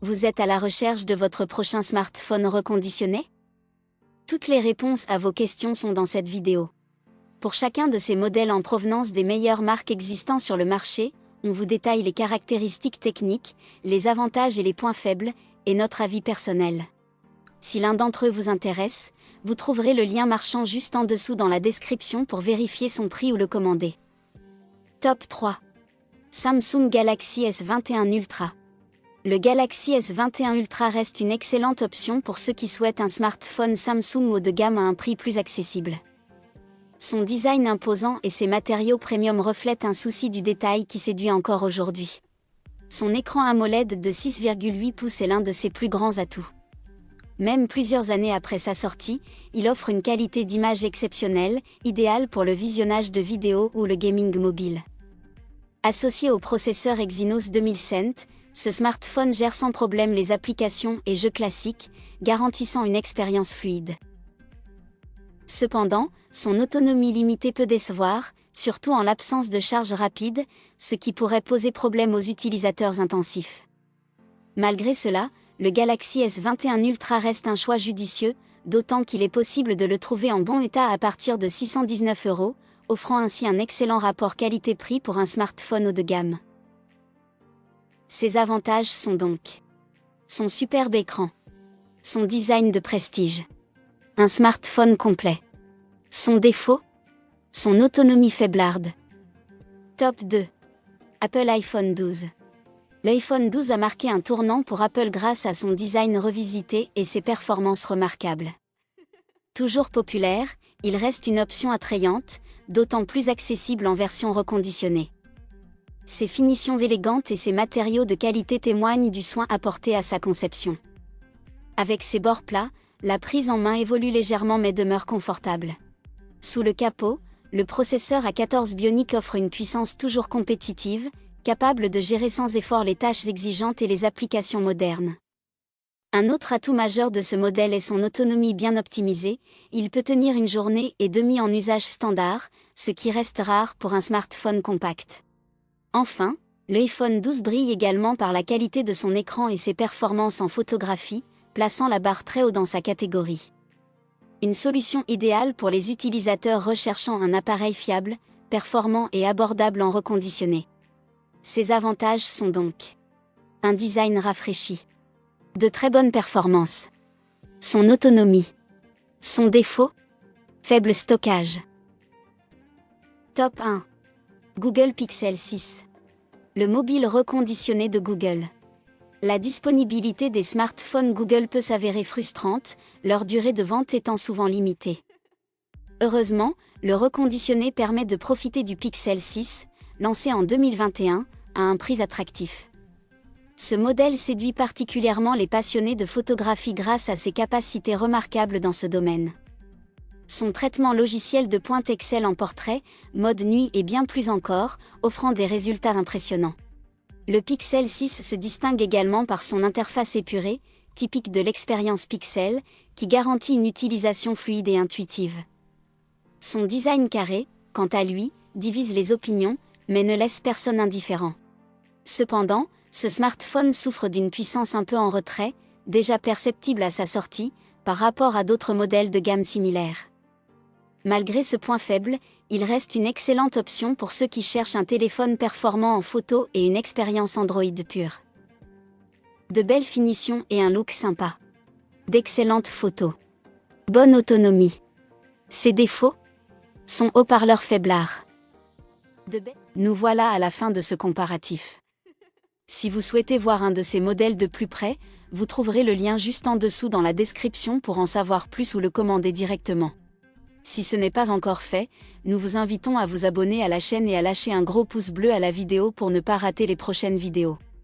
Vous êtes à la recherche de votre prochain smartphone reconditionné? Toutes les réponses à vos questions sont dans cette vidéo. Pour chacun de ces modèles en provenance des meilleures marques existant sur le marché, on vous détaille les caractéristiques techniques, les avantages et les points faibles, et notre avis personnel. Si l'un d'entre eux vous intéresse, vous trouverez le lien marchand juste en dessous dans la description pour vérifier son prix ou le commander. Top 3. Samsung Galaxy S21 Ultra. Le Galaxy S21 Ultra reste une excellente option pour ceux qui souhaitent un smartphone Samsung haut de gamme à un prix plus accessible. Son design imposant et ses matériaux premium reflètent un souci du détail qui séduit encore aujourd'hui. Son écran AMOLED de 6,8 pouces est l'un de ses plus grands atouts. Même plusieurs années après sa sortie, il offre une qualité d'image exceptionnelle, idéale pour le visionnage de vidéos ou le gaming mobile. Associé au processeur Exynos 2000 ce smartphone gère sans problème les applications et jeux classiques, garantissant une expérience fluide. Cependant, son autonomie limitée peut décevoir, surtout en l'absence de charge rapide, ce qui pourrait poser problème aux utilisateurs intensifs. Malgré cela, le Galaxy S21 Ultra reste un choix judicieux, d'autant qu'il est possible de le trouver en bon état à partir de 619 €, offrant ainsi un excellent rapport qualité-prix pour un smartphone haut de gamme. Ses avantages sont donc son superbe écran, son design de prestige, un smartphone complet. Son défaut, son autonomie faiblarde. Top 2. Apple iPhone 12. L'iPhone 12 a marqué un tournant pour Apple grâce à son design revisité et ses performances remarquables. Toujours populaire, il reste une option attrayante, d'autant plus accessible en version reconditionnée. Ses finitions élégantes et ses matériaux de qualité témoignent du soin apporté à sa conception. Avec ses bords plats, la prise en main évolue légèrement mais demeure confortable. Sous le capot, le processeur A14 Bionic offre une puissance toujours compétitive, capable de gérer sans effort les tâches exigeantes et les applications modernes. Un autre atout majeur de ce modèle est son autonomie bien optimisée, il peut tenir une journée et demie en usage standard, ce qui reste rare pour un smartphone compact. Enfin, l'iPhone 12 brille également par la qualité de son écran et ses performances en photographie, plaçant la barre très haut dans sa catégorie. Une solution idéale pour les utilisateurs recherchant un appareil fiable, performant et abordable en reconditionné. Ses avantages sont donc un design rafraîchi, de très bonnes performances, son autonomie, son défaut, faible stockage. Top 1. Google Pixel 6. Le mobile reconditionné de Google. La disponibilité des smartphones Google peut s'avérer frustrante, leur durée de vente étant souvent limitée. Heureusement, le reconditionné permet de profiter du Pixel 6, lancé en 2021, à un prix attractif. Ce modèle séduit particulièrement les passionnés de photographie grâce à ses capacités remarquables dans ce domaine. Son traitement logiciel de pointe excelle en portrait, mode nuit et bien plus encore, offrant des résultats impressionnants. Le Pixel 6 se distingue également par son interface épurée, typique de l'expérience Pixel, qui garantit une utilisation fluide et intuitive. Son design carré, quant à lui, divise les opinions, mais ne laisse personne indifférent. Cependant, ce smartphone souffre d'une puissance un peu en retrait, déjà perceptible à sa sortie, par rapport à d'autres modèles de gamme similaires. Malgré ce point faible, il reste une excellente option pour ceux qui cherchent un téléphone performant en photo et une expérience Android pure. De belles finitions et un look sympa. D'excellentes photos. Bonne autonomie. Ses défauts? Son haut-parleur faiblard. Nous voilà à la fin de ce comparatif. Si vous souhaitez voir un de ces modèles de plus près, vous trouverez le lien juste en dessous dans la description pour en savoir plus ou le commander directement. Si ce n'est pas encore fait, nous vous invitons à vous abonner à la chaîne et à lâcher un gros pouce bleu à la vidéo pour ne pas rater les prochaines vidéos.